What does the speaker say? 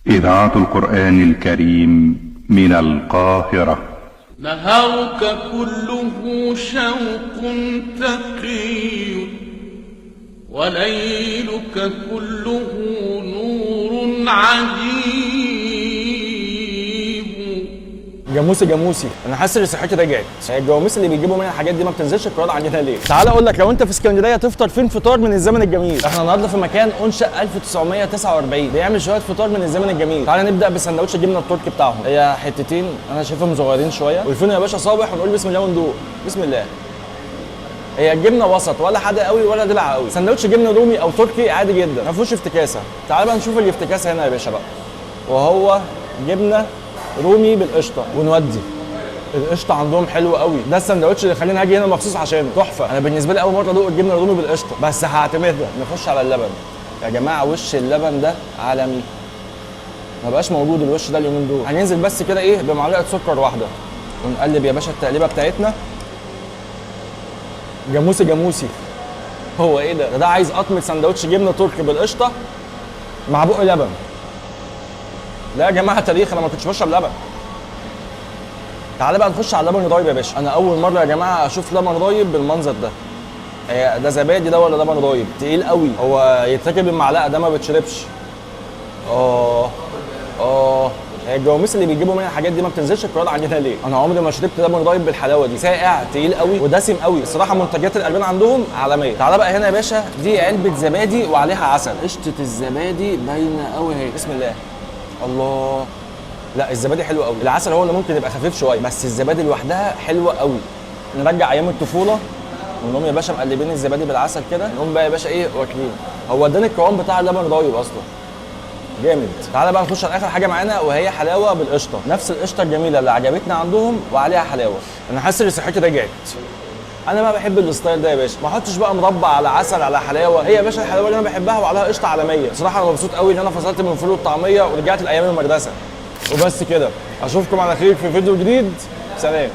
إذاعة القرآن الكريم من القاهرة. نهارك كله شوق تقي، وليلك كله نور عجيب. جاموسي انا حاسس ان صحتي رجعت. الجواميس اللي بيجيبوا منها الحاجات دي ما بتنزلش القاهره عندنا ليه؟ تعال اقول لك، لو انت في اسكندريه تفطر فين فطار من الزمن الجميل؟ احنا النهارده في مكان انشأ 1949 بيعمل شويه فطار من الزمن الجميل. تعال نبدا بسندوتش الجبنه التركي بتاعهم. هي حتتين انا شايفهم صغيرين شويه، والفين يا باشا صابح ونقول بسم الله وندوق. بسم الله. هي الجبنه وسط، ولا حادق قوي ولا دلع قوي. سندوتش جبنه رومي او تركي عادي جدا، ما فيهوش افتكاسه. تعال بقى نشوف الافتكاسه هنا يا باشا بقى، وهو جبنه رومي بالقشطه. ونودي القشطه عندهم حلو قوي. ده السندوتش اللي خليني اجي هنا مخصوص عشان تحفه. انا بالنسبه لي اول مره ادوق الجبنه الرومي بالقشطه، بس هعتمدها. نخش على اللبن يا جماعه، وش اللبن ده عالمي، ما بقاش موجود الوش ده اليومين دول. هننزل بس كده ايه بمعلقه سكر واحده، ونقلب يا باشا التقليبه بتاعتنا. جاموسي هو ايه ده؟ ده عايز قطمه سندوتش جبنه تركي بالقشطه مع بق لبن. لا يا جماعه تاريخ، انا ما كنتش بشرب لبن. تعالى بقى نخش على اللبن الرايب يا باشا. انا اول مره يا جماعه اشوف لبن رايب بالمنظر ده. ده زبادي ده ولا لبن رايب؟ تقيل قوي، هو يتاكل بالمعلقه، ده ما بتشربش. هي الجواميس اللي بيجيبوا منها الحاجات دي ما بتنزلش القاهره عندنا ليه؟ انا عمري ما شربت لبن رايب بالحلاوه دي. ساقع تقيل قوي ودسم قوي الصراحه. منتجات الالبان عندهم عالميه. تعالى بقى هنا يا باشا، دي علبه زبادي وعليها عسل. قشطه الزبادي باينه قوي اهي. بسم الله. الله، لا الزبادي حلو قوي. العسل هو اللي ممكن يبقى خفيف شويه، بس الزبادي لوحدها حلوه قوي. نرجع ايام الطفوله ونقوم يا باشا مقلبين الزبادي بالعسل كده، نقوم بقى يا باشا ايه واكلين. هو اداني القوام بتاع اللبن رايب اصلا جامد. تعالى بقى نخش على اخر حاجه معانا، وهي حلاوه بالقشطه. نفس القشطه الجميله اللي عجبتنا عندهم وعليها حلاوه. انا حاسس ان صحتي رجعت. انا ما بحب الستايل ده يا باشا، ما احطش بقى مربى على عسل على حلاوه. هي يا باشا الحلاوه اللي انا بحبها وعليها قشطه عالميه. بصراحه انا مبسوط قوي ان انا فصلت من الفول والطعميه ورجعت لايام المدرسه. وبس كده، اشوفكم على خير في فيديو جديد. سلام.